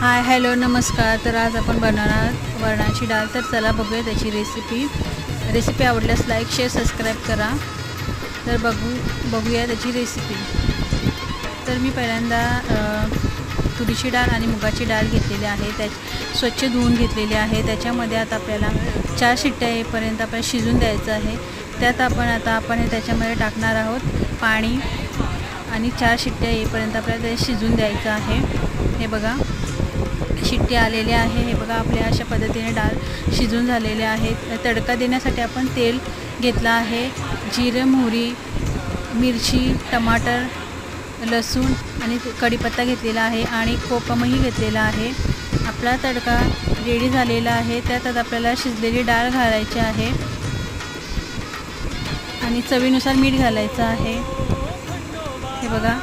Hi hello नमस्कार. तर आज आपण बनवणार वरणाची डाळ. तर चला बघूया त्याची रेसिपी आवडल्यास लाईक शेअर सबस्क्राईब करा. तर बघूया त्याची रेसिपी. तर मी पहिल्यांदा तुरीची डाळ आणि मुगाची डाळ घेतलेली आहे. स्वच्छ धुवून घेतलेली आहे. त्याच्यामध्ये आता आपल्याला 4 शिट्ट्या येईपर्यंत आपल्याला शिजून द्यायचं आहे. त्यात आपण त्याच्यामध्ये टाकणार आहोत पाणी आणि 4 शिट्ट्या येईपर्यंत आपल्याला ते शिजून द्यायचं आहे. हे बघा शिट्टी आलेले आहे. हे बघा आपल्या अशा पद्धतीने डाळ शिजून झालेले आहेत. तडका देण्यासाठी आपण तेल घेतलं आहे. जिरे मोहरी मिरची टमाटर लसूण आणि कढीपत्ता घेतलेला आहे आणि कोकमही घेतलेला आहे. आपला तडका रेडी झालेला आहे. त्यात आपल्याला शिजलेली डाळ घालायची आहे आणि चवीनुसार मीठ घालायचं आहे. हे बघा